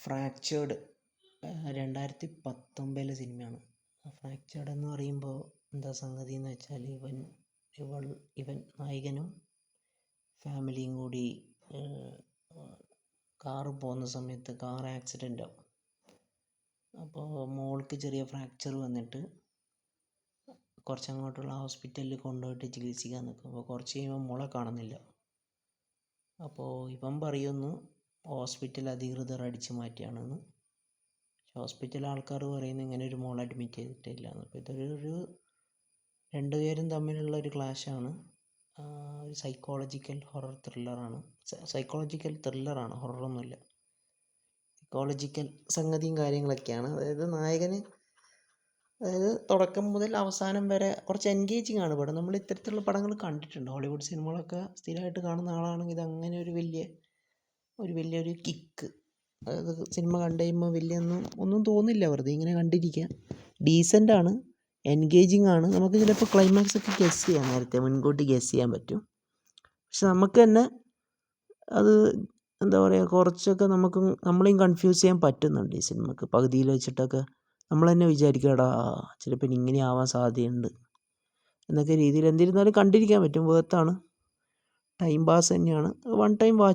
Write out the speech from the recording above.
Fractured 2019 സിനിമയാണ്. Fractured എന്ന് പറയുമ്പോൾ എന്താ സംഗതി എന്ന് വെച്ചാൽ ഇവൻ നായകനും ഫാമിലിയും കൂടി കാറ് പോകുന്ന സമയത്ത് കാർ ആക്സിഡൻ്റ് ആവും. അപ്പോൾ മോൾക്ക് ചെറിയ ഫ്രാക്ചർ വന്നിട്ട് കുറച്ചങ്ങോട്ടുള്ള ഹോസ്പിറ്റലിൽ കൊണ്ടുപോയിട്ട് ചികിത്സിക്കാൻ നിൽക്കും. അപ്പോൾ കുറച്ച് കഴിയുമ്പോൾ മോളെ കാണുന്നില്ല. അപ്പോൾ ഇവൻ പറയുന്നു ഹോസ്പിറ്റൽ അധികൃതർ അടിച്ചു മാറ്റിയാണെന്ന്. ഹോസ്പിറ്റൽ ആൾക്കാർ പറയുന്നു ഇങ്ങനെ ഒരു മോൾ അഡ്മിറ്റ് ചെയ്തിട്ടില്ല എന്ന്. അപ്പോൾ ഇതൊരു രണ്ടുപേരും തമ്മിലുള്ള ഒരു ക്ലാഷാണ്. ഒരു സൈക്കോളജിക്കൽ ത്രില്ലറാണ്, ഹൊററൊന്നുമില്ല. സൈക്കോളജിക്കൽ സംഗതിയും കാര്യങ്ങളൊക്കെയാണ്. അതായത് തുടക്കം മുതൽ അവസാനം വരെ കുറച്ച് എൻഗേജിങ് ആണ് പടം. നമ്മൾ ഇത്തരത്തിലുള്ള പടങ്ങൾ കണ്ടിട്ടുണ്ട്. ഹോളിവുഡ് സിനിമകളൊക്കെ സ്ഥിരമായിട്ട് കാണുന്ന ആളാണെങ്കിൽ ഇതങ്ങനെ ഒരു വലിയൊരു കിക്ക്, അതായത് സിനിമ കണ്ടു കഴിയുമ്പോൾ ഒന്നും തോന്നില്ല, വെറുതെ ഇങ്ങനെ കണ്ടിരിക്കുക. ഡീസൻ്റാണ്, എൻഗേജിങ് ആണ്. നമുക്ക് ചിലപ്പോൾ ക്ലൈമാക്സ് ഒക്കെ നേരത്തെ മുൻകൂട്ടി ഗസ് ചെയ്യാൻ പറ്റും. പക്ഷെ നമുക്ക് തന്നെ അത് എന്താ പറയുക, കുറച്ചൊക്കെ നമ്മളെയും കൺഫ്യൂസ് ചെയ്യാൻ പറ്റുന്നുണ്ട് ഈ സിനിമക്ക്. പകുതിയിൽ വെച്ചിട്ടൊക്കെ നമ്മൾ തന്നെ വിചാരിക്കടാ ചിലപ്പോൾ ഇങ്ങനെ ആവാൻ സാധ്യതയുണ്ട് എന്നൊക്കെ രീതിയിൽ. എന്നിരുന്നാലും കണ്ടിരിക്കാൻ പറ്റും, വേർത്താണ്, ടൈം പാസ് തന്നെയാണ്, വൺ ടൈം വാച്ച്.